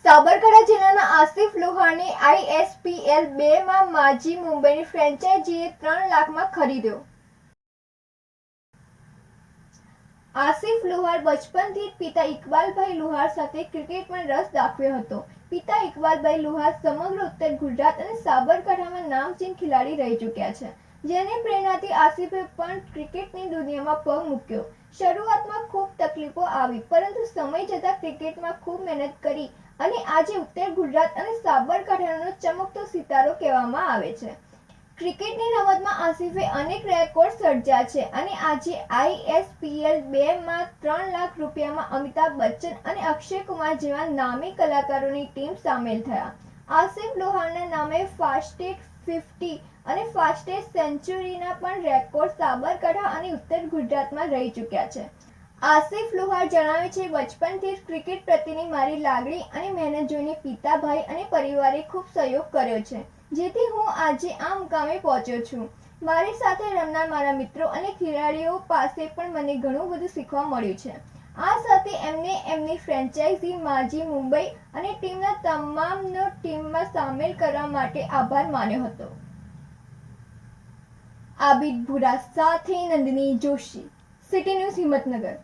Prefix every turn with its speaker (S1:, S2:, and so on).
S1: સાબરકાંઠા જિલ્લાના આસિફ લોહારની ISPL 2માં માજી મુંબઈની ફ્રેન્ચાઇઝીએ 3 લાખમાં ખરીદ્યો। આસિફ લોહાર બચપનથી જ પિતા ઇકબાલભાઈ લોહાર સાથે ક્રિકેટમાં રસ દાખવ્યો હતો। પિતા ઇકબાલભાઈ લોહાર સમગ્ર ઉત્તર ગુજરાત અને સાબરકાંઠામાં નામચીન ખેલાડી રહી ચૂક્યા છે, જેની પ્રેરણાથી આસિફે પણ ક્રિકેટની દુનિયામાં પગ મૂક્યો। શરૂઆતમાં ખૂબ તકલીફો આવી, પરંતુ સમય જતાં ક્રિકેટમાં ખૂબ મહેનત કરી અને આજે ઉત્તર ગુજરાત અને સાબરકાંઠાનો ચમકતો સિતારો કહેવામાં આવે છે। ક્રિકેટની રમતમાં આસિફે અનેક રેકોર્ડ સર્જ્યા છે અને આજે ISPL 2માં 3 લાખ રૂપિયામાં અમિતાભ બચ્ચન અને અક્ષય કુમાર જેવા નામી કલાકારોની ટીમ સામેલ થયા। આસિફ લોહારના નામે ફાસ્ટેસ્ટ 50 અને ફાસ્ટેસ્ટ સેન્ચુરીના પણ રેકોર્ડ સાબરકાંઠા અને ઉત્તર ગુજરાતમાં રહી ચૂક્યા છે। આસિફ લોહાર જણાવે છે, બચપનથી જ ક્રિકેટ પ્રત્યેની મારી લાગણી અને મહેનત જોઈને પિતા, ભાઈ અને પરિવારે ખૂબ સહયોગ કર્યો છે, જેથી હું આજે આ મુકામે પહોંચ્યો છું। મારી સાથે રમનાર મારા મિત્રો અને ખેલાડીઓ પાસે પણ મને ઘણું બધું શીખવા મળ્યું છે। આ સાથે એમને એમની ફ્રેન્ચાઇઝી માજી મુંબઈ અને ટીમના તમામનો ટીમમાં સામેલ કરવા માટે આભાર માન્યો હતો। આબિદ ભુરા સાથે નંદિની જોશી, સિટી ન્યૂઝ હિંમતનગર।